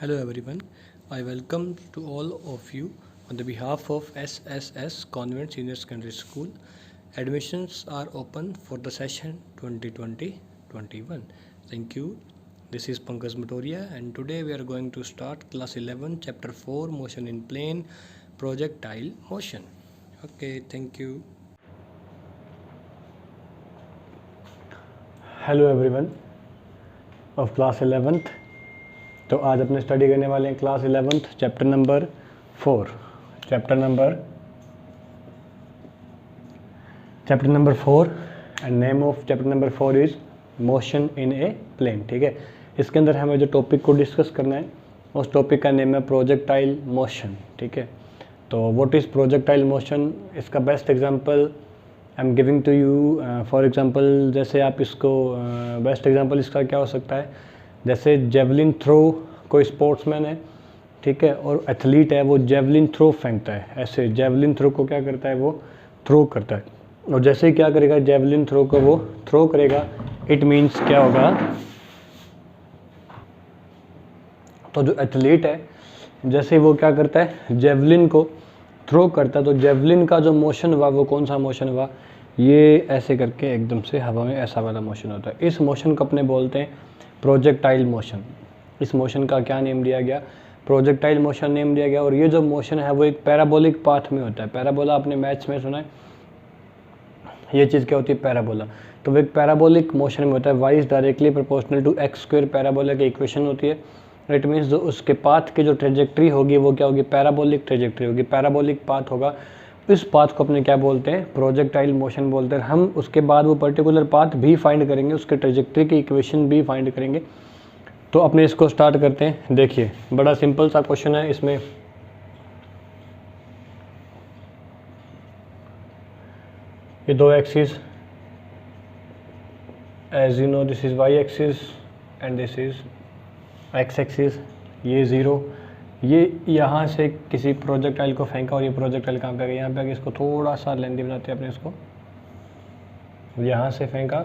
Hello everyone. I welcome to all of you on the behalf of SSS Convent Senior Secondary School. Admissions are open for the session 2020-21. Thank you. This is Pankaj Matoria and today we are going to start class 11 chapter 4 motion in plane projectile motion. Okay, thank you. Hello everyone of class 11th। तो आज अपने study करने वाले हैं class 11th chapter number 4 and name of chapter number 4 is motion in a plane. ठीक है, इसके अंदर हमें जो टॉपिक को डिस्कस करना है उस टॉपिक का नेम है प्रोजेक्टाइल मोशन। ठीक है, तो व्हाट इज़ प्रोजेक्टाइल मोशन, इसका best example I am giving to you. For example जैसे आप इसको बेस्ट एग्जांपल इसका क्या हो सकता है, जैसे जेवलिन थ्रो, कोई स्पोर्ट्समैन है, ठीक है, और एथलीट है, वो जेवलिन थ्रो फेंकता है। ऐसे जेवलिन थ्रो को क्या करता है, वो थ्रो करता है, और जैसे ही क्या करेगा जेवलिन थ्रो को वो थ्रो करेगा, इट मीन्स क्या होगा, तो जो एथलीट है जैसे वो क्या करता है जेवलिन को थ्रो करता है, तो जेवलिन का जो मोशन हुआ वो कौन सा मोशन हुआ, ये ऐसे करके एकदम से हवा में ऐसा वाला मोशन होता है। इस मोशन को अपने बोलते हैं प्रोजेक्टाइल मोशन। इस मोशन का क्या नेम दिया गया, प्रोजेक्टाइल मोशन नेम दिया गया। और ये जो मोशन है वो एक पैराबोलिक पाथ में होता है। पैराबोला आपने मैथ्स में सुना है, ये चीज़ क्या होती है, पैराबोला। तो वो एक पैराबोलिक मोशन में होता है। Y is directly proportional to x square, parabola की इक्वेशन होती है। इट मीन्स जो उसके पाथ की जो ट्रेजेक्ट्री होगी वो क्या होगी, पैराबोलिक ट्रेजेक्ट्री होगी, पैराबोलिक पाथ होगा। इस पाथ को अपने क्या बोलते हैं, प्रोजेक्टाइल मोशन बोलते हैं। हम उसके बाद वो पर्टिकुलर पाथ भी फाइंड करेंगे, उसके ट्रेजेक्ट्री की इक्वेशन भी फाइंड करेंगे। तो अपने इसको स्टार्ट करते हैं। देखिए बड़ा सिंपल सा क्वेश्चन है। इसमें ये दो axis, as you know this is y axis and this is x axis, ये ज़ीरो, ये यहाँ से किसी प्रोजेक्टाइल को फेंका और ये प्रोजेक्टाइल कहाँ पे आ गया, यहाँ पे आगे। इसको थोड़ा सा लेंदी बनाते हैं अपने इसको, यहाँ से फेंका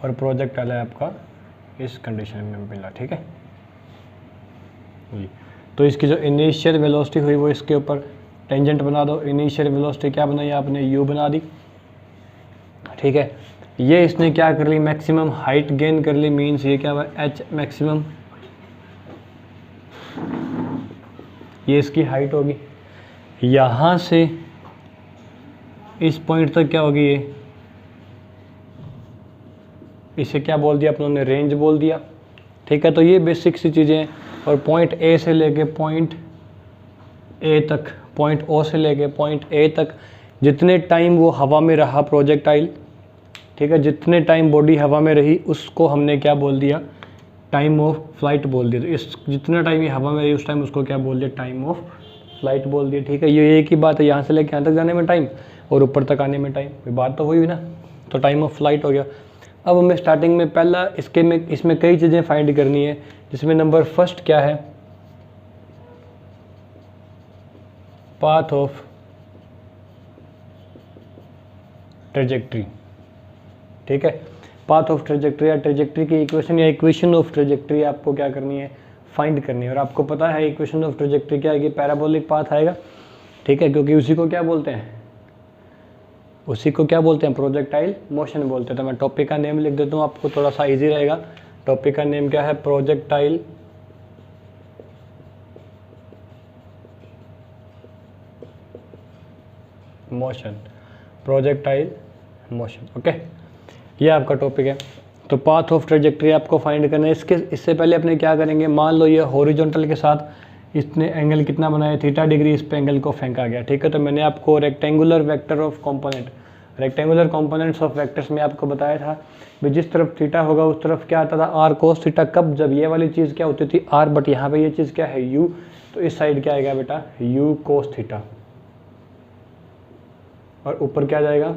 और प्रोजेक्टाइल है आपका इस कंडीशन में मिला। ठीक है जी, तो इसकी जो इनिशियल वेलोसिटी हुई वो इसके ऊपर टेंजेंट बना दो। इनिशियल वेलोसिटी क्या बनाई आपने, यू बना दी। ठीक है, ये इसने क्या कर ली, मैक्सिमम हाइट गेन कर ली, मीन्स ये क्या हुआ, एच मैक्सिमम, ये इसकी हाइट होगी। यहाँ से इस पॉइंट तक क्या होगी, ये इसे क्या बोल दिया अपनों ने, रेंज बोल दिया। ठीक है, तो ये बेसिक सी चीज़ें हैं। और पॉइंट ए से लेके पॉइंट ए तक, पॉइंट ओ से लेके पॉइंट ए तक जितने टाइम वो हवा में रहा प्रोजेक्टाइल, ठीक है, जितने टाइम बॉडी हवा में रही उसको हमने क्या बोल दिया, टाइम ऑफ फ्लाइट बोल दिया। तो इस जितना टाइम ये हवा में रही उस टाइम उसको क्या बोल दिया, टाइम ऑफ फ्लाइट बोल दिया। ठीक है, ये एक ही बात है, यहाँ से लेके यहाँ तक जाने में टाइम और ऊपर तक आने में टाइम, बात तो हुई ना। तो टाइम ऑफ फ्लाइट हो गया। अब हमें स्टार्टिंग में पहला इसमें कई चीज़ें फाइंड करनी है, जिसमें नंबर फर्स्ट क्या है, पाथ ऑफ ट्रेजेक्ट्री। ठीक है, पाथ ऑफ ट्रेजेक्ट्री या ट्रेजेक्ट्री की इक्वेशन या इक्वेशन ऑफ ट्रेजेक्ट्री आपको क्या करनी है, फाइंड करनी है। और आपको पता है इक्वेशन ऑफ ट्रेजेक्ट्री क्या है, पैराबोलिक पाथ आएगा। ठीक है, क्योंकि उसी को क्या बोलते हैं, उसी को क्या बोलते हैं, प्रोजेक्टाइल मोशन बोलते हैं। तो मैं टॉपिक का नेम लिख देता हूँ, आपको थोड़ा सा इजी रहेगा। टॉपिक का नेम क्या है, projectile motion, projectile motion. Okay, ये आपका टॉपिक है। तो पाथ ऑफ ट्रेजेक्ट्री आपको फाइंड करना है। इससे पहले अपने क्या करेंगे, मान लो ये हॉरिजॉन्टल के साथ इसने एंगल कितना बनाया, थीटा डिग्री, इस पे एंगल को फेंका गया। ठीक है, तो मैंने आपको rectangular vector of component, rectangular components of vectors में आपको बताया था भी जिस तरफ थीटा होगा उस तरफ क्या आता था, आर कोस थीटा। कब, जब ये वाली चीज़ क्या होती थी, आर, बट यहाँ पे ये चीज़ क्या है, यू, तो इस साइड क्या आएगा बेटा, यू कोस थीटा, और ऊपर क्या जाएगा,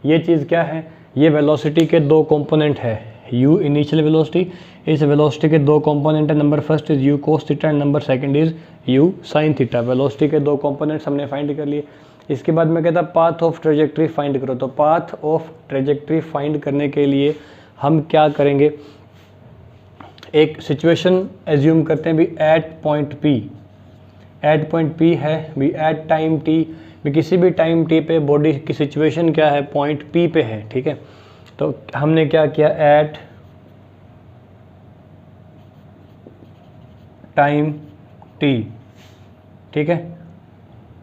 ये चीज़ क्या है, ये वेलोसिटी के दो कंपोनेंट है, u इनिशियल वेलोसिटी। इस वेलोसिटी के दो कंपोनेंट है, number first is u cos theta and number second is u sine theta. Velocity के दो कंपोनेंट्स हमने फाइंड कर लिए। इसके बाद मैं कहता पाथ ऑफ ट्रेजेक्ट्री फाइंड करो। तो पाथ ऑफ ट्रेजेक्ट्री फाइंड करने के लिए हम क्या करेंगे, एक सिचुएशन एज्यूम करते हैं भी at point p, at point p है भी एट टाइम टी, भी किसी भी टाइम टी पे बॉडी की सिचुएशन क्या है, पॉइंट पी पे है, ठीक है। तो हमने क्या किया, एट टाइम टी, ठीक है,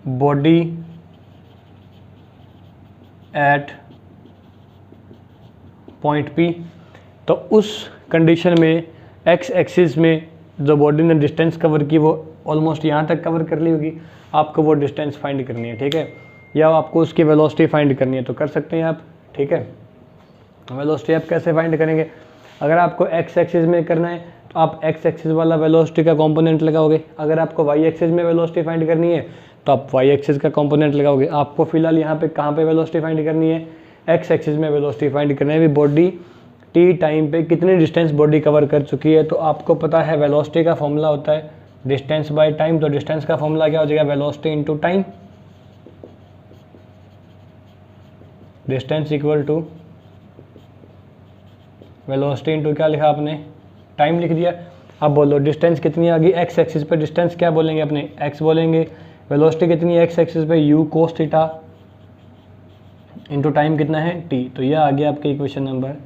बॉडी एट पॉइंट पी। तो उस कंडीशन में एक्स एक्सिस में जो बॉडी ने डिस्टेंस कवर की वो ऑलमोस्ट यहाँ तक कवर कर ली होगी, आपको वो डिस्टेंस फाइंड करनी है, ठीक है, या आपको उसकी वेलोसिटी फाइंड करनी है तो कर सकते हैं आप, ठीक है। वेलोसिटी आप कैसे फाइंड करेंगे, अगर आपको एक्स एक्सिस में करना है तो आप एक्स एक्सिस वाला वेलोसिटी का कंपोनेंट लगाओगे, अगर आपको वाई एक्सिस में वेलोसिटी फाइंड करनी है तो आप वाई एक्सिस का कंपोनेंट लगाओगे। आपको फिलहाल यहाँ पे कहाँ पे वेलोसिटी फाइंड करनी है, एक्स एक्सिस में वेलोसिटी फाइंड करनी है। भी बॉडी टी टाइम पे कितनी डिस्टेंस बॉडी कवर कर चुकी है, तो आपको पता है वेलोसिटी का फॉर्मूला होता है डिस्टेंस बाय टाइम, तो डिस्टेंस का फॉर्मूला क्या हो जाएगा, velocity into time, distance equal to velocity into क्या लिखा आपने, टाइम लिख दिया। अब बोलो डिस्टेंस कितनी आ गई, एक्स एक्सिस पे डिस्टेंस क्या बोलेंगे अपने, एक्स बोलेंगे, वेलोसिटी कितनी है एक्स एक्सिस पे, you cos theta, into time कितना है टी। तो यह आ गया आपके इक्वेशन नंबर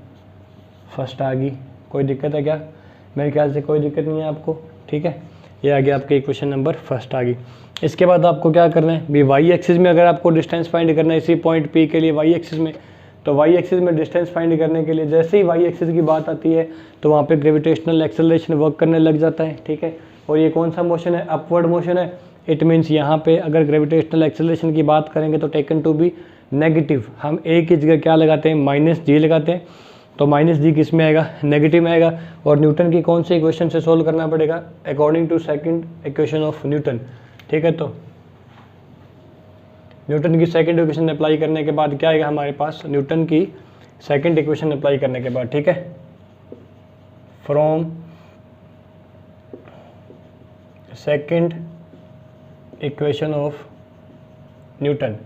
फर्स्ट आ गई। कोई दिक्कत है क्या, मेरे ख्याल से कोई दिक्कत नहीं है आपको, ठीक है। ये आ गया आपके इक्वेशन नंबर फर्स्ट आ गई। इसके बाद आपको क्या करना है, भी वाई एक्सिस में अगर आपको डिस्टेंस फाइंड करना है इसी पॉइंट पी के लिए वाई एक्सिस में, तो वाई एक्सिस में डिस्टेंस फाइंड करने के लिए जैसे ही वाई एक्सिस की बात आती है तो वहाँ पे ग्रेविटेशनल एक्सेलरेशन वर्क करने लग जाता है, ठीक है। और ये कौन सा मोशन है, अपवर्ड मोशन है। इट मीन्स यहाँ पे अगर ग्रेविटेशनल एक्सेलरेशन की बात करेंगे तो टेकन टू बी नेगेटिव, हम ए की जगह क्या लगाते हैं, माइनस जी लगाते हैं, तो माइनस जी किस में आएगा, नेगेटिव में आएगा। और न्यूटन की कौन सी इक्वेशन से सोल्व करना पड़ेगा, according to second equation of Newton, ठीक है। तो न्यूटन की सेकंड इक्वेशन अप्लाई करने के बाद क्या आएगा हमारे पास, न्यूटन की सेकंड इक्वेशन अप्लाई करने के बाद, ठीक है, from second equation of Newton,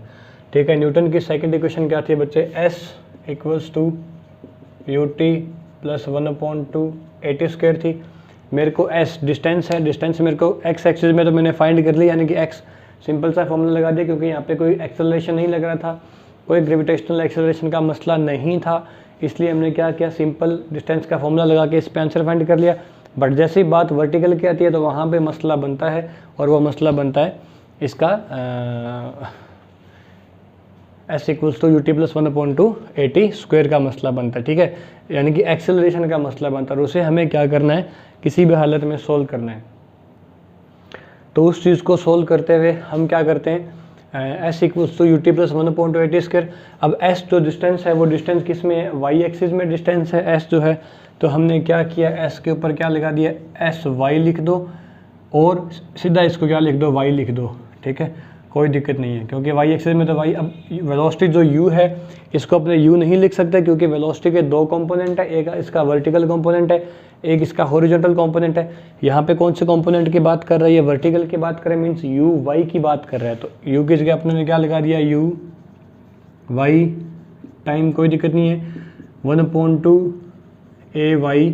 ठीक है। न्यूटन की सेकंड इक्वेशन क्या थी बच्चे, s equals to u t plus 1/2 AT square थी। मेरे को एस डिस्टेंस है, डिस्टेंस मेरे को एक्स एक्सिस में तो मैंने फाइंड कर ली, यानी कि एक्स सिंपल सा फॉर्मूला लगा दिया, क्योंकि यहाँ पे कोई एक्सेलरेशन नहीं लग रहा था, कोई ग्रेविटेशनल एक्सेलरेशन का मसला नहीं था, इसलिए हमने क्या किया, सिंपल डिस्टेंस का फॉर्मूला लगा के इस पे आंसर फाइंड कर लिया। बट जैसे ही बात वर्टिकल की आती है तो वहाँ पे मसला बनता है, और वो मसला बनता है इसका s equals to u t plus 1/2 AT square का मसला बनता है, ठीक है, यानी कि एक्सेलरेशन का मसला बनता है, और उसे हमें क्या करना है, किसी भी हालत में सोल्व करना है। तो उस चीज़ को सोल्व करते हुए हम क्या करते हैं, s equals to u t plus 1/2 AT square. अब एस जो डिस्टेंस है वो डिस्टेंस किस में है, वाई एक्सिस में डिस्टेंस है एस जो है, तो हमने क्या किया, एस के ऊपर क्या लगा दिया, एस वाई लिख दो, और सीधा इसको क्या लिख दो, वाई लिख दो, ठीक है, कोई दिक्कत नहीं है, क्योंकि वाई एक्सिस में तो वाई। अब वेलोसिटी जो यू है इसको अपने यू नहीं लिख सकते, क्योंकि वेलोसिटी के दो कंपोनेंट है, एक इसका वर्टिकल कंपोनेंट है, एक इसका हॉरिजॉन्टल कंपोनेंट है। यहाँ पे कौन से कंपोनेंट की बात कर रही है, वर्टिकल की बात करें, मीन्स यू वाई की बात कर रहा है, तो यू की जगह अपने क्या लगा दिया, यू वाई टाइम, कोई दिक्कत नहीं है, 1/2 AY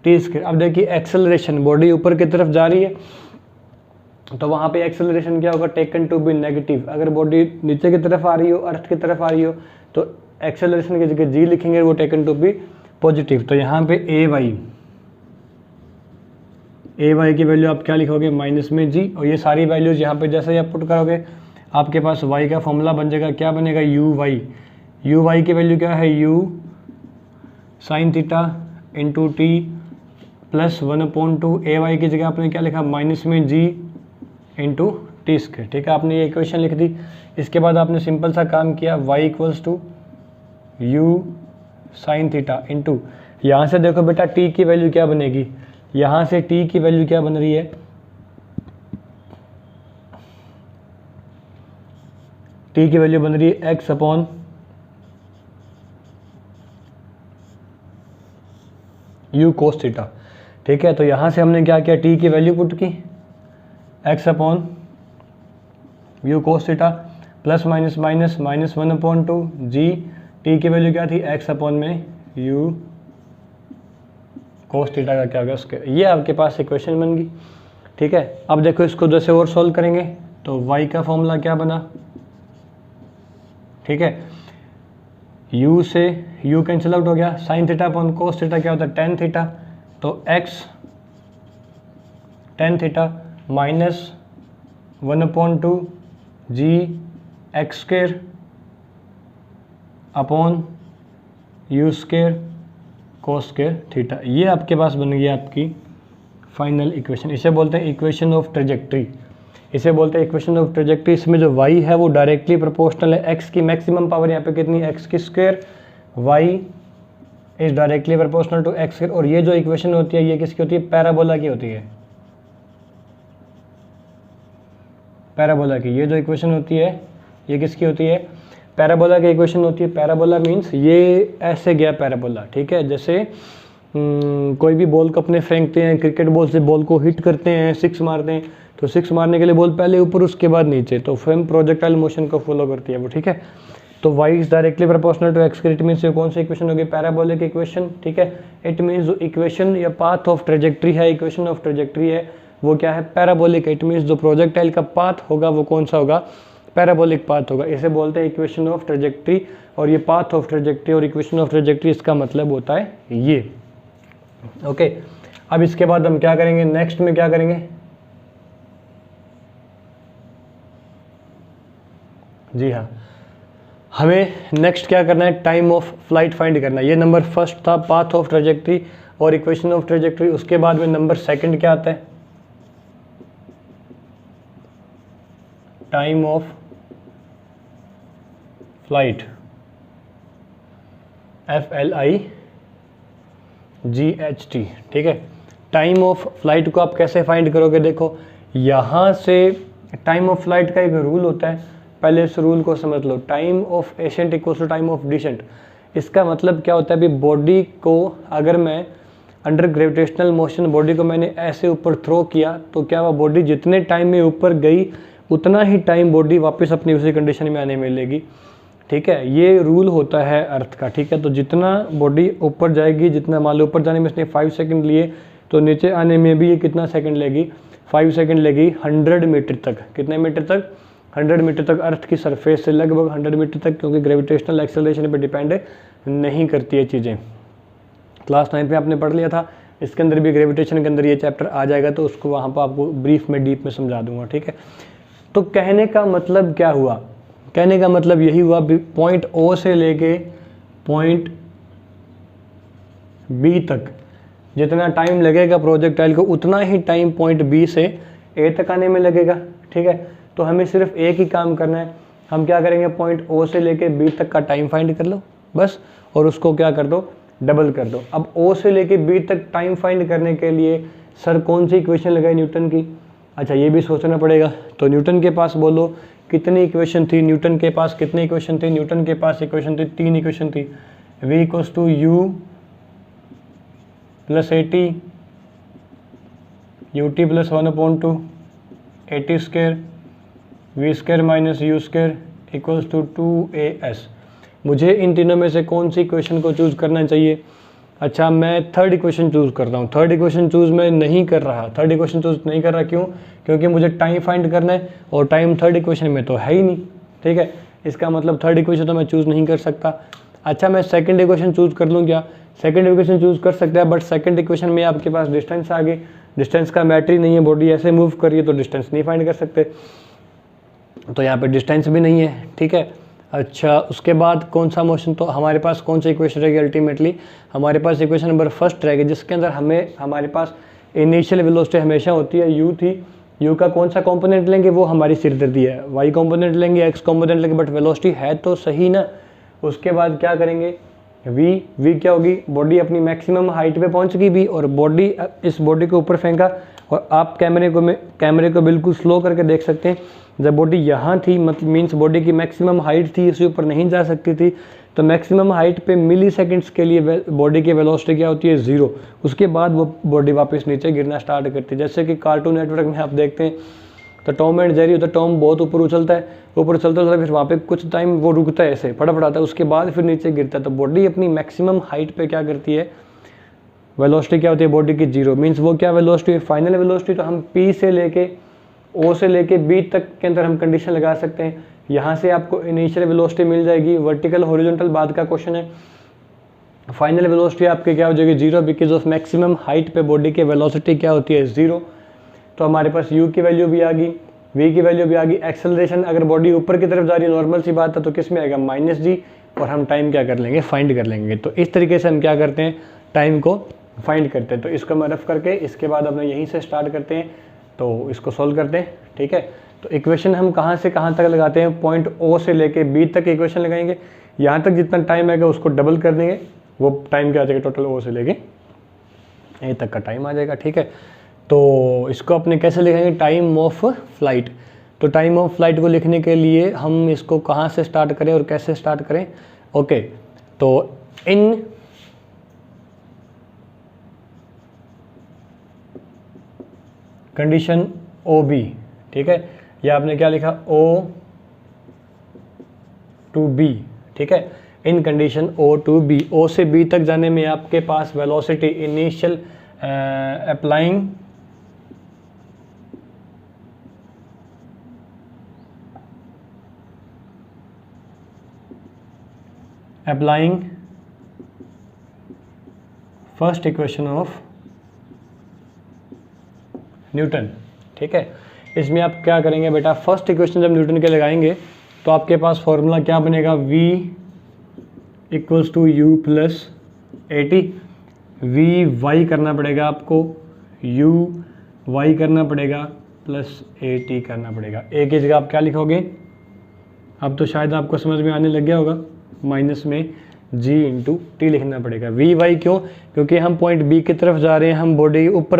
टी स्क्वायर। अब देखिए एक्सेलरेशन, बॉडी ऊपर की तरफ जा रही है तो वहाँ पे एक्सेलरेशन क्या होगा, टेकन टू बी नेगेटिव। अगर बॉडी नीचे की तरफ आ रही हो, अर्थ की तरफ आ रही हो, तो एक्सेलरेशन की जगह जी लिखेंगे, वो टेकन टू बी पॉजिटिव। तो यहाँ पे AY की वैल्यू आप क्या लिखोगे, माइनस में जी, और ये सारी वैल्यूज यहाँ पे जैसे ही आप पुट करोगे आपके पास y का फॉर्मूला बन जाएगा, क्या बनेगा, यू वाई की वैल्यू क्या है, u sine theta into T plus 1/2 AY की जगह आपने क्या लिखा, माइनस में जी इंटू टी स्क्वायर, ठीक है। आपने ये इक्वेशन लिख दी। इसके बाद आपने सिंपल सा काम किया, y equals to u sine theta into, यहाँ से देखो बेटा t की वैल्यू क्या बनेगी, यहाँ से t की वैल्यू क्या बन रही है, t की वैल्यू बन रही है x upon u cos theta, ठीक है। तो यहाँ से हमने क्या किया, t की वैल्यू पुट की x upon u cos theta plus minus minus minus 1/2 जी, t की वैल्यू क्या थी, x अपॉन में u कोस थीटा का क्या होगा उसके, ये आपके पास इक्वेशन बन गई। ठीक है, अब देखो इसको जैसे और सॉल्व करेंगे तो y का फॉर्मूला क्या बना, ठीक है, u से u कैंसिल आउट हो गया, sine theta upon cos theta क्या होता है टेन थीटा, तो x tan theta minus 1/2 g x square upon u square cos square theta. ये आपके पास बन गई आपकी फाइनल इक्वेशन। इसे बोलते हैं इक्वेशन ऑफ ट्रेजेक्ट्री, इसे बोलते हैं इक्वेशन ऑफ ट्रेजेक्ट्री। इसमें जो y है वो डायरेक्टली प्रोपोर्शनल है x की मैक्सिमम पावर यहाँ पे कितनी है x की square, y is directly proportional to x square. और ये जो इक्वेशन होती है ये किसकी होती है, पैराबोला की होती है, पैराबोला की। ये जो इक्वेशन होती है ये किसकी होती है, पैराबोला की इक्वेशन होती है। पैराबोला मीन्स ये ऐसे गया पैराबोला, ठीक है, जैसे कोई भी बॉल को अपने फेंकते हैं, क्रिकेट बॉल से बॉल को हिट करते हैं, सिक्स मारते हैं, तो सिक्स मारने के लिए बॉल पहले ऊपर उसके बाद नीचे, तो फिर प्रोजेक्टाइल मोशन को फॉलो करती है वो, ठीक है। तो y is directly proportional to x, it means ये कौन सी इक्वेशन होगी, पैराबोलिक इक्वेशन, ठीक है। इट मीन्स जो इक्वेशन या पाथ ऑफ ट्रेजेक्ट्री है, इक्वेशन ऑफ ट्रेजेक्ट्री है वो क्या है, पैराबोलिक। इट मीन्स जो प्रोजेक्टाइल का पाथ होगा वो कौन सा होगा, पैराबोलिक पाथ होगा। इसे बोलते हैं इक्वेशन ऑफ ट्रेजेक्ट्री। और ये पाथ ऑफ ट्रेजेक्ट्री और इक्वेशन ऑफ ट्रेजेक्ट्री इसका मतलब होता है ये, ओके। अब इसके बाद हम क्या करेंगे, नेक्स्ट में क्या करेंगे जी हाँ, हमें नेक्स्ट क्या करना है, टाइम ऑफ फ्लाइट फाइंड करना है। ये नंबर फर्स्ट था पाथ ऑफ ट्रेजेक्ट्री और इक्वेशन ऑफ ट्रेजेक्ट्री। उसके बाद में नंबर सेकंड क्या आता है, टाइम ऑफ फ्लाइट, FLIGHT, ठीक है। टाइम ऑफ फ्लाइट को आप कैसे फाइंड करोगे, देखो यहाँ से टाइम ऑफ फ्लाइट का एक रूल होता है, पहले इस रूल को समझ लो। Time of ascent equals to time of descent. इसका मतलब क्या होता है, अभी बॉडी को अगर मैं अंडर ग्रेविटेशनल मोशन बॉडी को मैंने ऐसे ऊपर थ्रो किया तो क्या वो बॉडी जितने टाइम में ऊपर गई उतना ही टाइम बॉडी वापस अपनी उसी कंडीशन में आने मिलेगी, ठीक है। ये रूल होता है अर्थ का, ठीक है। तो जितना बॉडी ऊपर जाएगी, जितना मान लो ऊपर जाने में इसने 5 सेकंड लिए तो नीचे आने में भी ये कितना सेकंड लेगी, 5 सेकंड लेगी 100 मीटर तक। कितने मीटर तक, 100 मीटर तक, अर्थ की सरफेस से लगभग 100 मीटर तक, क्योंकि ग्रेविटेशनल एक्सेलरेशन पे डिपेंड नहीं करती है चीज़ें। क्लास 9 में आपने पढ़ लिया था, इसके अंदर भी ग्रेविटेशन के अंदर ये चैप्टर आ जाएगा, तो उसको वहाँ पर आपको ब्रीफ में डीप में समझा दूंगा, ठीक है। तो कहने का मतलब क्या हुआ, कहने का मतलब यही हुआ, पॉइंट O से लेके पॉइंट B तक जितना टाइम लगेगा प्रोजेक्टाइल को उतना ही टाइम पॉइंट B से A तक आने में लगेगा, ठीक है। तो हमें सिर्फ एक ही काम करना है, हम क्या करेंगे, पॉइंट O से लेके B तक का टाइम फाइंड कर लो बस, और उसको क्या कर दो, डबल कर दो। अब O से लेके B तक टाइम फाइंड करने के लिए सर कौन सी इक्वेशन लगाई, न्यूटन की। अच्छा ये भी सोचना पड़ेगा, तो न्यूटन के पास बोलो कितनी इक्वेशन थी, न्यूटन के पास कितनी इक्वेशन थी, न्यूटन के पास इक्वेशन थी, 3 इक्वेशन थी। V equals to U plus 80 UT plus 1/2 80 square V square minus U square equals to 2AS। मुझे इन तीनों में से कौन सी इक्वेशन को चूज़ करना चाहिए। अच्छा मैं थर्ड इक्वेशन चूज़ करता हूँ, थर्ड इक्वेशन चूज़ मैं नहीं कर रहा, थर्ड इक्वेशन चूज़ नहीं कर रहा, क्यों, क्योंकि मुझे टाइम फाइंड करना है और टाइम थर्ड इक्वेशन में तो है ही नहीं, ठीक है। इसका मतलब थर्ड इक्वेशन तो मैं चूज़ नहीं कर सकता। अच्छा मैं सेकंड इक्वेशन चूज़ कर लूँ क्या, सेकंड इक्वेशन चूज़ कर सकता है, बट सेकंड इक्वेशन में आपके पास डिस्टेंस आ गई, डिस्टेंस का मैटर ही नहीं है, बॉडी ऐसे मूव कर रही है तो डिस्टेंस नहीं फाइंड कर सकते, तो यहाँ पे डिस्टेंस भी नहीं है, ठीक है। अच्छा उसके बाद कौन सा मोशन, तो हमारे पास कौन सी इक्वेशन रहेगी, अल्टीमेटली हमारे पास इक्वेशन नंबर फर्स्ट रहेगी, जिसके अंदर हमारे पास इनिशियल वेलोसिटी हमेशा होती है u थी। u का कौन सा कंपोनेंट लेंगे, वो हमारी सिरदर्दी है, y कंपोनेंट लेंगे, x कंपोनेंट लेंगे, बट वेलोसिटी है तो सही ना। उसके बाद क्या करेंगे, v क्या होगी, बॉडी अपनी मैक्सिमम हाइट पे पहुंच गई भी, और बॉडी इस बॉडी को ऊपर फेंका, और आप कैमरे को बिल्कुल स्लो करके देख सकते हैं, जब बॉडी यहाँ थी मतलब मीन्स बॉडी की मैक्सिमम हाइट थी, इससे ऊपर नहीं जा सकती थी, तो मैक्सिमम हाइट पे मिली सेकेंड्स के लिए बॉडी की वेलोसिटी क्या होती है, 0। उसके बाद वो बॉडी वापस नीचे गिरना स्टार्ट करती है। जैसे कि कार्टून नेटवर्क में आप देखते हैं तो टॉम एंड जेरी होता है, टॉम बहुत ऊपर उछलता है, ऊपर उछलता है, फिर वहाँ पे कुछ टाइम वो रुकता है, ऐसे फटाफट आता है, उसके बाद फिर नीचे गिरता है। तो बॉडी अपनी मैक्सिमम हाइट पे क्या करती है, वेलोसिटी क्या होती है बॉडी की 0, मीन्स वो क्या वेलोसिटी है, फाइनल वेलोसिटी। तो हम P से लेके O से लेके B तक के अंदर हम कंडीशन लगा सकते हैं। यहाँ से आपको इनिशियल वेलोसिटी मिल जाएगी, वर्टिकल हॉरिजॉन्टल बाद का क्वेश्चन है। फाइनल वेलोसिटी आपकी क्या हो जाएगी 0, बिकॉज ऑफ मैक्सिमम हाइट पे बॉडी की वेलोसिटी क्या होती है 0। तो हमारे पास U की वैल्यू भी आ गई, V की वैल्यू भी आ गई। एक्सेलरेशन अगर बॉडी ऊपर की तरफ जा रही है नॉर्मल सी बात है तो किस में आएगा -g, और हम टाइम क्या कर लेंगे फाइंड कर लेंगे। तो इस तरीके से हम क्या करते हैं टाइम को फाइंड करते हैं। तो इसको मैं रफ करके इसके बाद अपने यहीं से स्टार्ट करते हैं, तो इसको सोल्व करते हैं, ठीक है। तो इक्वेशन हम कहाँ से कहाँ तक लगाते हैं, पॉइंट O से लेके B तक इक्वेशन लगाएंगे। यहाँ तक जितना टाइम आएगा उसको डबल कर देंगे, वो टाइम क्या आ जाएगा टोटल O से लेके A तक का टाइम आ जाएगा, ठीक है। तो इसको अपने कैसे लिखेंगे, टाइम ऑफ फ्लाइट। तो टाइम ऑफ फ्लाइट को लिखने के लिए हम इसको कहाँ से स्टार्ट करें और कैसे स्टार्ट करें। ओके, तो इन कंडीशन OB, ठीक है, या आपने क्या लिखा O to B, ठीक है। In condition O to B, O से B तक जाने में आपके पास velocity initial applying first equation of Newton, ठीक है। इसमें आप क्या करेंगे बेटा, फर्स्ट इक्वेशन जब न्यूटन के लगाएंगे तो आपके पास फॉर्मूला क्या बनेगा, V equals to U plus AT। V y करना पड़ेगा आपको, U वाई करना पड़ेगा प्लस AT करना पड़ेगा। A की जगह आप क्या लिखोगे, अब तो शायद आपको समझ में आने लग गया होगा, माइनस में G इंटू टी लिखना पड़ेगा। वी वाई क्यों, क्योंकि हम पॉइंट B की तरफ जा रहे हैं, हम बॉडी ऊपर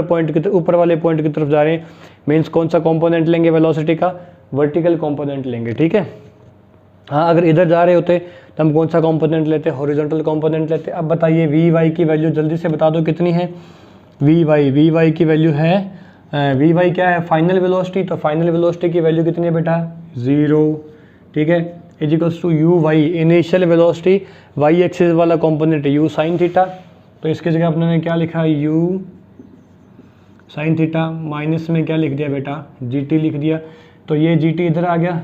ऊपर वाले पॉइंट की तरफ जा रहे हैं। मीन्स कौन सा कंपोनेंट लेंगे वेलोसिटी का, वर्टिकल कंपोनेंट लेंगे, ठीक है। हाँ, अगर इधर जा रहे होते तो हम कौन सा कंपोनेंट लेते, हॉरिजॉन्टल कंपोनेंट लेते। अब बताइए वी वाई की वैल्यू जल्दी से बता दो कितनी है। वी वाई की वैल्यू है, वी वाई क्या है, फाइनल वेलोसिटी। तो फाइनल वेलोसिटी की वैल्यू कितनी है बेटा 0, ठीक है, is equals to u y, initial velocity y axis वाला कंपोनेंट है यू साइन थीटा। तो इसकी जगह अपने क्या लिखा, यू साइन थीटा, माइनस में क्या लिख दिया बेटा जी टी लिख दिया। तो ये जी टी इधर आ गया,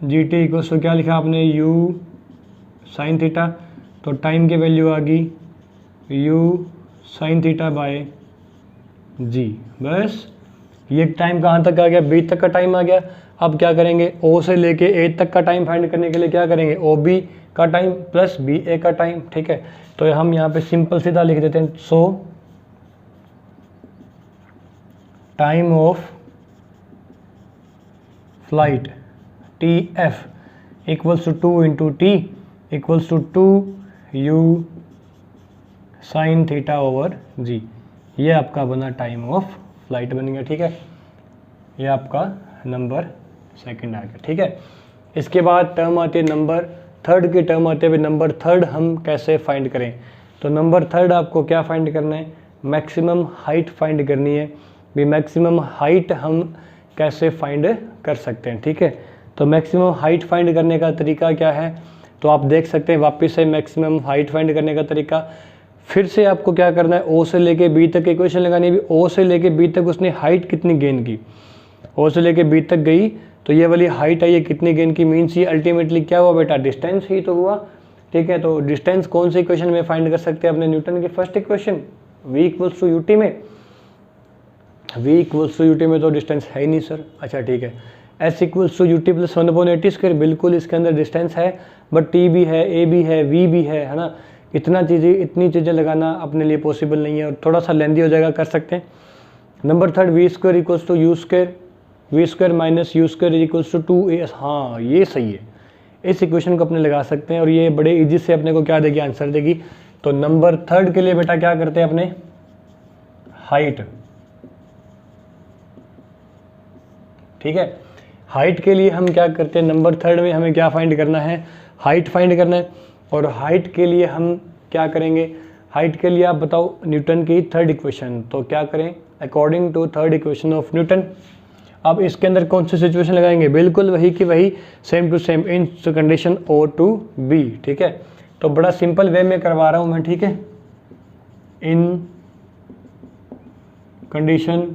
जी टी इक्वल्स टू क्या लिखा आपने, यू साइन थीटा। तो टाइम की वैल्यू आ गई यू साइन थीटा बाय जी। बस ये टाइम कहाँ तक आ गया, बी तक का टाइम आ गया। अब क्या करेंगे, ओ से लेके ए तक का टाइम फाइंड करने के लिए क्या करेंगे, ओ बी का टाइम प्लस बी ए का टाइम, ठीक है। तो हम यहाँ पे सिंपल सीधा लिख देते हैं, so time of flight t f equals to 2 into t equals to 2 u sine theta over g. ये आपका बना टाइम ऑफ फ्लाइट बन गया, ठीक है। ये आपका नंबर सेकंड आ गया, ठीक है। इसके बाद टर्म आती है नंबर थर्ड की टर्म आते हुए नंबर थर्ड हम कैसे फाइंड करें। तो नंबर थर्ड आपको क्या फाइंड करना है, मैक्सिमम हाइट फाइंड करनी है। भी मैक्सिमम हाइट हम कैसे फाइंड कर सकते हैं, ठीक है। तो मैक्सिमम हाइट फाइंड करने का तरीका क्या है, तो आप देख सकते हैं वापस से मैक्सिमम हाइट फाइंड करने का तरीका। फिर से आपको क्या करना है, ओ से लेके बी तक इक्वेशन लगानी है। ओ से लेके बी तक उसने हाइट कितनी गेन की, ओ से लेके बी तक गई तो ये वाली हाइट है, ये कितनी गेन की, मीन्स ये अल्टीमेटली क्या हुआ बेटा, डिस्टेंस ही तो हुआ, ठीक है। तो डिस्टेंस कौन सी इक्वेशन में फाइंड कर सकते हैं अपने न्यूटन की first equation, v equals to u t में। V equals to u t में तो डिस्टेंस है ही नहीं सर, अच्छा ठीक है। S equals to u t plus 1/80 square, बिल्कुल इसके अंदर डिस्टेंस है, बट टी भी है, ए भी है, वी भी है ना। इतनी चीज़ें लगाना अपने लिए पॉसिबल नहीं है और थोड़ा सा लेंदी हो जाएगा, कर सकते हैं। Number third v square equals to u square, v square minus u square equals to 2a। हाँ ये सही है, इस इक्वेशन को अपने लगा सकते हैं और ये बड़े इजी से अपने को क्या देगी, आंसर देगी। तो नंबर थर्ड के लिए बेटा क्या करते हैं अपने, हाइट, ठीक है। हाइट के लिए हम क्या करते हैं, नंबर थर्ड में हमें क्या फाइंड करना है, हाइट फाइंड करना है। और हाइट के लिए हम क्या करेंगे, हाइट के लिए आप बताओ न्यूटन की थर्ड इक्वेशन, तो क्या करें, according to third equation of Newton. अब इसके अंदर कौन सी सिचुएशन लगाएंगे, बिल्कुल वही की वही, same to same in condition O to B, ठीक है। तो बड़ा सिंपल वे में करवा रहा हूँ मैं, ठीक है। In condition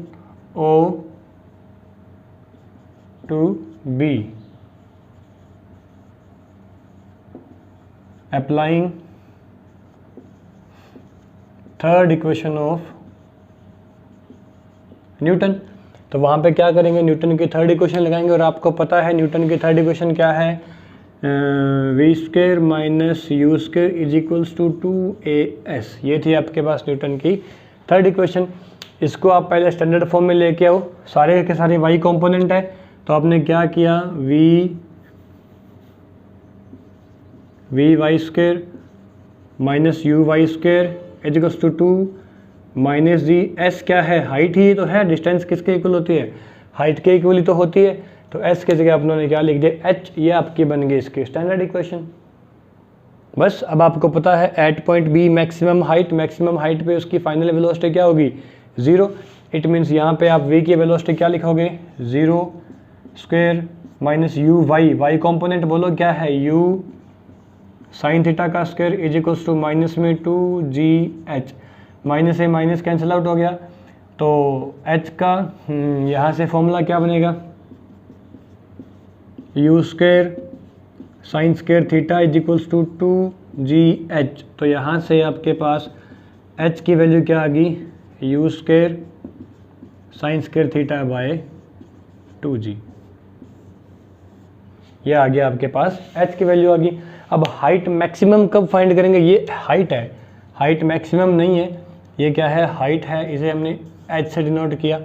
O to B, applying third equation of Newton. तो वहाँ पे क्या करेंगे, न्यूटन की थर्ड इक्वेशन लगाएंगे, और आपको पता है न्यूटन की थर्ड इक्वेशन क्या है, v square minus u square is equals to 2as। ये थी आपके पास न्यूटन की थर्ड इक्वेशन। इसको आप पहले स्टैंडर्ड फॉर्म में लेके आओ, सारे के सारे वाई कंपोनेंट है। तो आपने क्या किया, v y square minus u y square is equals to 2 minus g s क्या है, हाइट ही तो है, डिस्टेंस किसके इक्वल होती है, हाइट के इक्वल ही तो होती है। तो एस की जगह आपने क्या लिख दिया, एच। ये आपकी बन गई इसकी स्टैंडर्ड इक्वेशन। बस अब आपको पता है at point B maximum height पे उसकी फाइनल वेलोसिटी क्या होगी, 0। इट मीन्स यहाँ पे आप v की वेलोसिटी क्या लिखोगे, 0 square minus u y component बोलो क्या है, u साइन थीटा का square is equals to minus में 2gh, माइनस से माइनस कैंसिल आउट हो गया। तो h का यहाँ से फॉर्मूला क्या बनेगा, u square sine square theta is equals to 2gh। तो यहाँ से आपके पास h की वैल्यू क्या आ गई, u square sine square theta by 2g। ये आ गया आपके पास h की वैल्यू आ गई। अब हाइट मैक्सिमम कब फाइंड करेंगे, ये हाइट है, हाइट मैक्सिमम नहीं है, ये क्या है, हाइट है, इसे हमने h से डिनोट किया।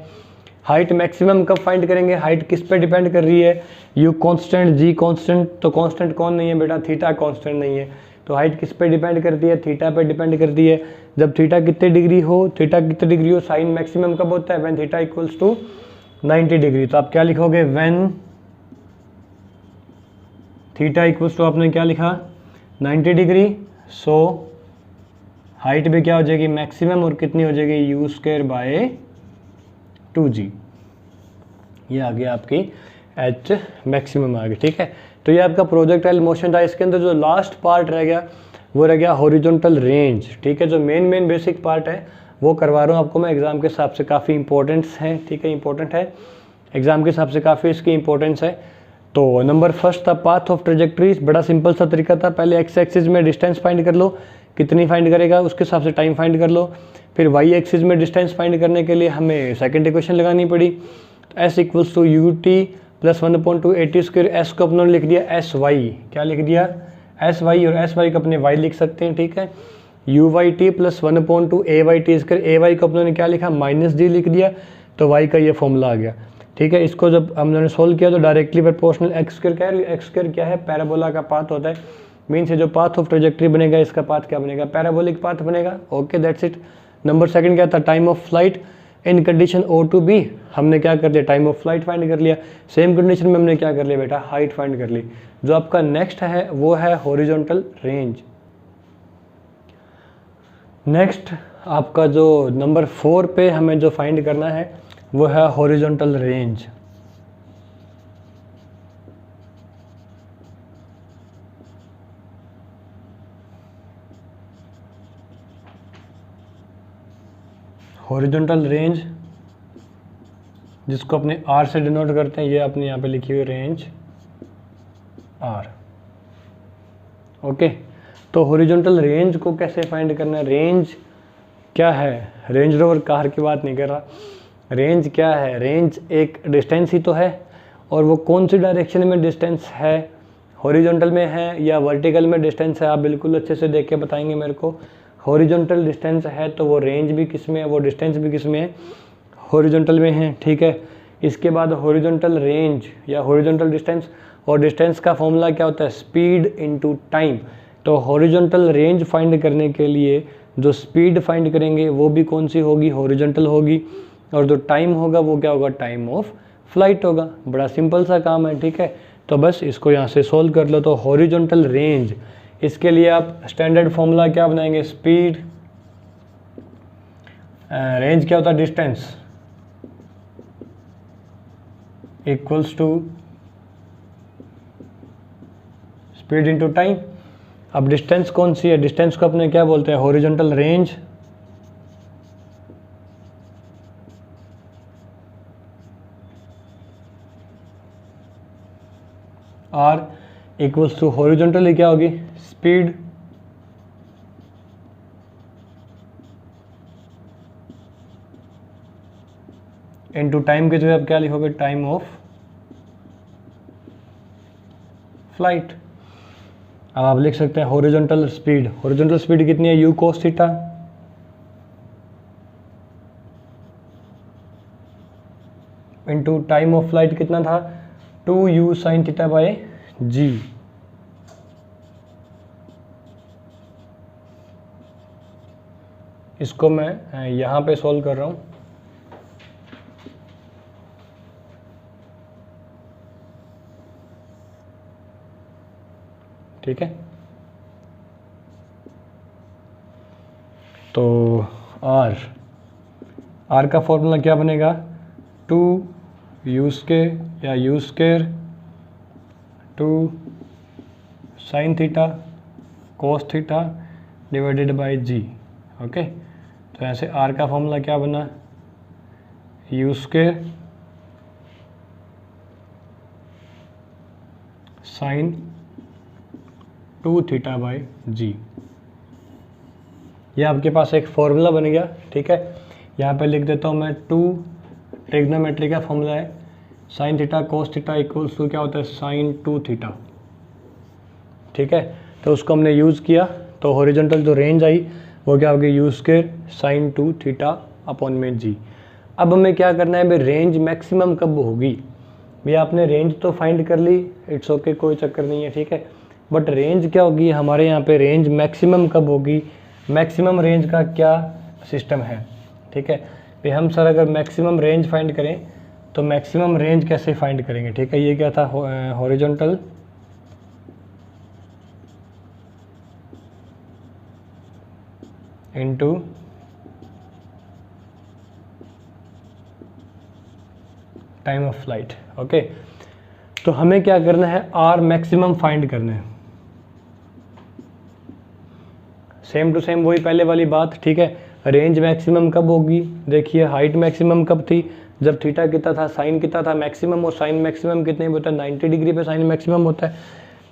हाइट मैक्सिमम कब फाइंड करेंगे, हाइट किस पे डिपेंड कर रही है, u कांस्टेंट g कांस्टेंट। तो कांस्टेंट कौन नहीं है बेटा, थीटा कांस्टेंट नहीं है। तो हाइट किस पे डिपेंड करती है, थीटा पे डिपेंड करती है। जब थीटा कितने डिग्री हो, साइन मैक्सिमम कब होता है, when theta equals to 90 degree. तो आप क्या लिखोगे, व्हेन थीटा इक्वल्स टू, आपने क्या लिखा 90 डिग्री। सो हाइट भी क्या हो जाएगी मैक्सिमम, और कितनी हो जाएगी, यू स्क्वायर बाय 2g। ये आ गया आपकी h मैक्सिमम आ गई, ठीक है। तो ये आपका प्रोजेक्टाइल मोशन था। इसके अंदर जो लास्ट पार्ट रह गया वो रह गया हॉरिजॉन्टल रेंज, ठीक है। जो मेन बेसिक पार्ट है वो करवा रहा हूँ आपको मैं, एग्जाम के हिसाब से काफ़ी इंपॉर्टेंस है, ठीक है, इंपॉर्टेंट है एग्जाम के हिसाब से, काफ़ी इसकी इंपॉर्टेंस है। तो नंबर फर्स्ट था पाथ ऑफ ट्रेजेक्ट्रीज, बड़ा सिंपल सा तरीका था, पहले एक्स एक्सिस में डिस्टेंस फाइंड कर लो, कितनी फाइंड करेगा उसके हिसाब से टाइम फाइंड कर लो। फिर वाई एक्सिस में डिस्टेंस फाइंड करने के लिए हमें सेकंड इक्वेशन लगानी पड़ी, s equals to u t plus 1/2 square. S को अपने लिख दिया एस वाई, क्या लिख दिया एस वाई, और एस वाई को अपने वाई लिख सकते हैं, ठीक है। U y t plus 1/2 a y t square, a y को अपने क्या लिखा माइनस डी लिख दिया, तो वाई का ये फॉर्मूला आ गया, ठीक है। इसको जब हमने सोल्व किया तो डायरेक्टली प्रोपोर्शनल एक्स स्क्वायर क्या है, पैराबोला का पाथ होता है। मीन्स जो पाथ ऑफ ट्रेजेक्ट्री बनेगा इसका पाथ क्या बनेगा, पैराबोलिक पाथ बनेगा। Okay that's it. Number second क्या था, time of flight in condition O to B। हमने क्या कर दिया, टाइम ऑफ फ्लाइट फाइंड कर लिया। सेम कंडीशन में हमने क्या कर लिया बेटा, हाइट फाइंड कर ली। जो आपका नेक्स्ट है वो है हॉरिजॉन्टल रेंज। नेक्स्ट आपका जो नंबर 4 पे हमें जो फाइंड करना है वो है हॉरिजॉन्टल रेंज। हॉरिजॉन्टल रेंज जिसको अपने R से डिनोट करते हैं, ये अपने यहाँ पे लिखी हुई रेंज R। ओके, तो हॉरिजॉन्टल रेंज को कैसे फाइंड करना है, रेंज क्या है, रेंज रोवर कार की बात नहीं कर रहा। रेंज क्या है, रेंज एक डिस्टेंस ही तो है, और वो कौन सी डायरेक्शन में डिस्टेंस है, हॉरिजॉन्टल में है या वर्टिकल में डिस्टेंस है, आप बिल्कुल अच्छे से देख के बताएंगे मेरे को। हॉरिजॉन्टल डिस्टेंस है तो वो रेंज भी किस में है, वो डिस्टेंस भी किस में है, हॉरिजॉन्टल में है, ठीक है। इसके बाद हॉरिजॉन्टल रेंज या हॉरिजॉन्टल डिस्टेंस, और डिस्टेंस का फॉर्मूला क्या होता है, स्पीड इनटू टाइम। तो हॉरिजॉन्टल रेंज फाइंड करने के लिए जो स्पीड फाइंड करेंगे वो भी कौन सी होगी, हॉरिजॉन्टल होगी, और जो टाइम होगा वो क्या होगा, टाइम ऑफ फ्लाइट होगा। बड़ा सिंपल सा काम है, ठीक है। तो बस इसको यहाँ से सोल्व कर लो। तो हॉरिजॉन्टल रेंज, इसके लिए आप स्टैंडर्ड फॉर्मूला क्या बनाएंगे, स्पीड, रेंज क्या होता है, distance equals to speed into time. अब डिस्टेंस कौन सी है, डिस्टेंस को अपने क्या बोलते हैं, horizontal range r equals to horizontally क्या होगी, स्पीड इनटू टाइम की जगह आप क्या लिखोगे, टाइम ऑफ फ्लाइट। अब आप लिख सकते हैं हॉरिजॉन्टल स्पीड कितनी है, u cos theta into time of flight कितना था, 2u sin theta by g। इसको मैं यहाँ पे सॉल्व कर रहा हूँ। ठीक है, तो आर का फॉर्मूला क्या बनेगा, 2u स्क्वायर या u square 2 sin theta cos theta divided by g। Okay, तो ऐसे आर का फॉर्मूला क्या बना, u square sin 2 theta by g. ये आपके पास एक फॉर्मूला बन गया। ठीक है, यहाँ पे लिख देता हूँ मैं, 2 ट्रिग्नोमेट्री का फॉर्मूला है, sine theta cos theta equals to क्या होता है, साइन 2 थीटा। ठीक है, तो उसको हमने यूज़ किया, तो हॉरिजॉन्टल जो रेंज आई वो क्या होगी, you square sine 2 theta upon में जी। अब हमें क्या करना है भाई, रेंज मैक्सिमम कब होगी। भैया आपने रेंज तो फाइंड कर ली, इट्स ओके, कोई चक्कर नहीं है। ठीक है, बट रेंज क्या होगी हमारे यहाँ पे, रेंज मैक्सिमम कब होगी, मैक्सिमम रेंज का क्या सिस्टम है। ठीक है भाई, हम सर अगर मैक्सिमम रेंज फाइंड करें तो मैक्सिमम रेंज कैसे फाइंड करेंगे। ठीक है, ये क्या था, horizontal into time of flight. Okay, तो हमें क्या करना है, आर मैक्सिमम फाइंड करना है। सेम टू सेम वही पहले वाली बात। ठीक है, रेंज मैक्सिमम कब होगी, देखिए हाइट मैक्सिमम कब थी, जब थीटा कितना था, साइन कितना था मैक्सिमम, और साइन मैक्सिमम कितने होता है, 90 डिग्री पे साइन मैक्सिमम होता है।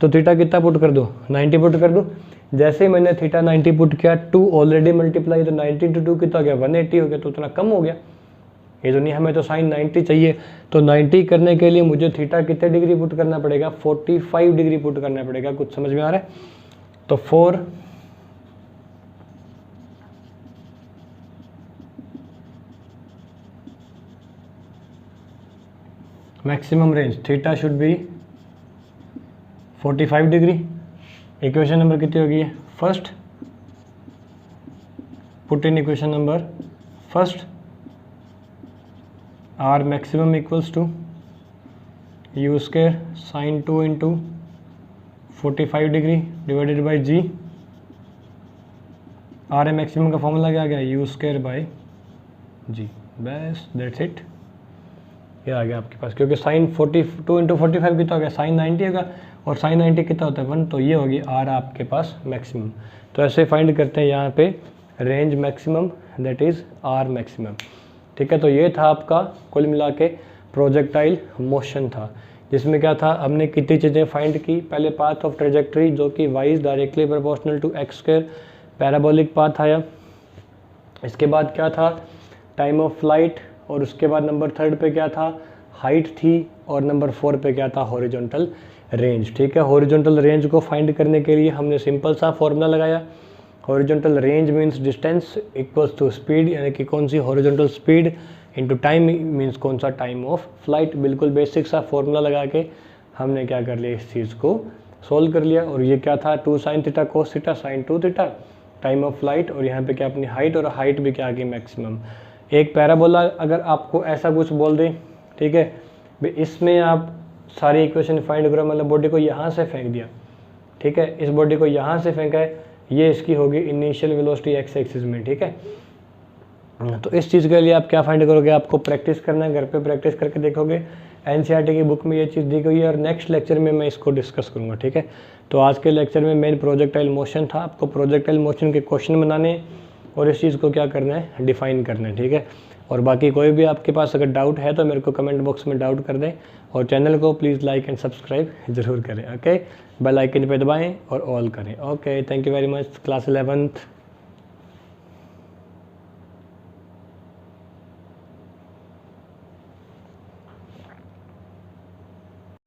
तो थीटा कितना पुट कर दो, 90 पुट कर दो। जैसे ही मैंने थीटा 90 पुट किया, 2 ऑलरेडी मल्टीप्लाई, तो 90 टू 2 कितना हो गया, 180 हो गया, तो उतना कम हो गया। ये तो नहीं, हमें तो साइन 90 चाहिए, तो 90 करने के लिए मुझे थीटा कितने डिग्री पुट करना पड़ेगा, 45 डिग्री पुट करना पड़ेगा। कुछ समझ में आ रहा है, तो 4 maximum range theta should be 45 degree. Equation number कितनी होगी, first, put in equation number first, r maximum equals to u square sine 2 into 45 degree divided by g. R a maximum का फॉर्मूला क्या आ गया, यू स्क्वायर बाई जी। बस that's it, ये आ गया आपके पास, क्योंकि साइन 42 इंटू 45 कितना हो गया, साइन 90 होगा, और साइन 90 कितना होता है 1, तो ये होगी आर आपके पास मैक्सिमम। तो ऐसे फाइंड करते हैं यहाँ पे range maximum, that is r maximum. ठीक है, तो ये था आपका कुल मिला के प्रोजेक्टाइल मोशन था, जिसमें क्या था, हमने कितनी चीज़ें फाइंड की। पहले पाथ ऑफ ट्रेजेक्ट्री जो कि y is directly proportional to x square parabolic path आया। इसके बाद क्या था, टाइम ऑफ फ्लाइट, और उसके बाद नंबर 3 पे क्या था, हाइट थी, और नंबर 4 पे क्या था, हॉरिजॉन्टल रेंज। ठीक है, हॉरिजॉन्टल रेंज को फाइंड करने के लिए हमने सिंपल सा फॉर्मूला लगाया, horizontal range means distance equals to speed, यानी कि कौन सी horizontal speed into time means कौन सा टाइम ऑफ फ्लाइट। बिल्कुल बेसिक सा फॉर्मूला लगा के हमने क्या कर लिया, इस चीज़ को सोल्व कर लिया। और ये क्या था, 2 sign theta cos theta sine 2 theta time of flight, और यहाँ पे क्या अपनी हाइट, और हाइट भी क्या आ गई मैक्सिमम। एक पैराबोला अगर आपको ऐसा कुछ बोल दे, ठीक है भाई, इसमें आप सारी इक्वेशन फाइंड करो, मतलब बॉडी को यहाँ से फेंक दिया, ठीक है, इस बॉडी को यहाँ से फेंका है, ये इसकी होगी इनिशियल वेलोसिटी एक्स एक्सिस में। ठीक है, तो इस चीज़ के लिए आप क्या फाइंड करोगे, आपको प्रैक्टिस करना है, घर पे प्रैक्टिस करके देखोगे। एनसीईआरटी की बुक में ये चीज़ दी गई है, और नेक्स्ट लेक्चर में मैं इसको डिस्कस करूँगा। ठीक है, तो आज के लेक्चर में मेन प्रोजेक्टाइल मोशन था, आपको प्रोजेक्टाइल मोशन के क्वेश्चन बनाने और इस चीज़ को क्या करना है, डिफाइन करना है। ठीक है, और बाकी कोई भी आपके पास अगर डाउट है तो मेरे को कमेंट बॉक्स में डाउट कर दें, और चैनल को प्लीज़ लाइक एंड सब्सक्राइब ज़रूर करें। ओके, बेल आइकन पे दबाएं और ऑल करें। Okay, thank you very much class 11th।